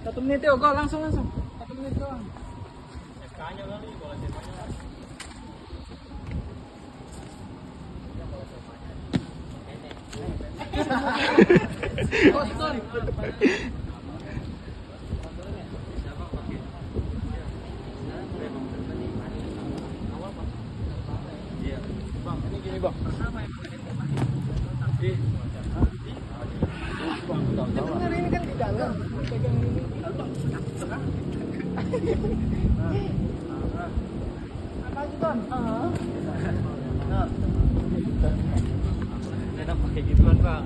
1 menit yuk, go langsung. 1 menit doang. FK-nya kali, bola temanya. Boston. Bang, ini gini bang. Bener ini kan di dalam. Pegang ini. Apa aja Ton? Enak pakai gituan bang.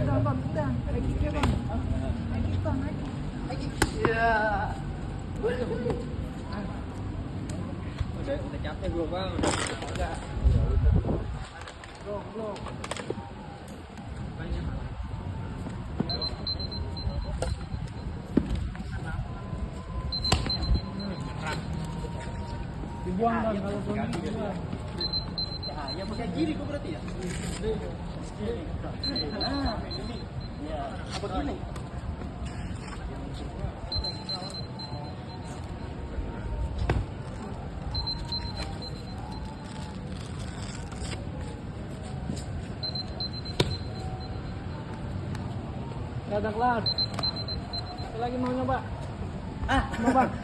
Udah Bang, udah. Lagi ke Bang. Lagi Bang, lagi. Ya. Udah capek gua bang. Udah. Belum. Dibuang Bang kalau belum dibuang. Ya pakai kiri kok berarti ya? Ah, Ya, apa gini? udah kelar. Satu lagi mau nyoba. Ah, Mau Bang.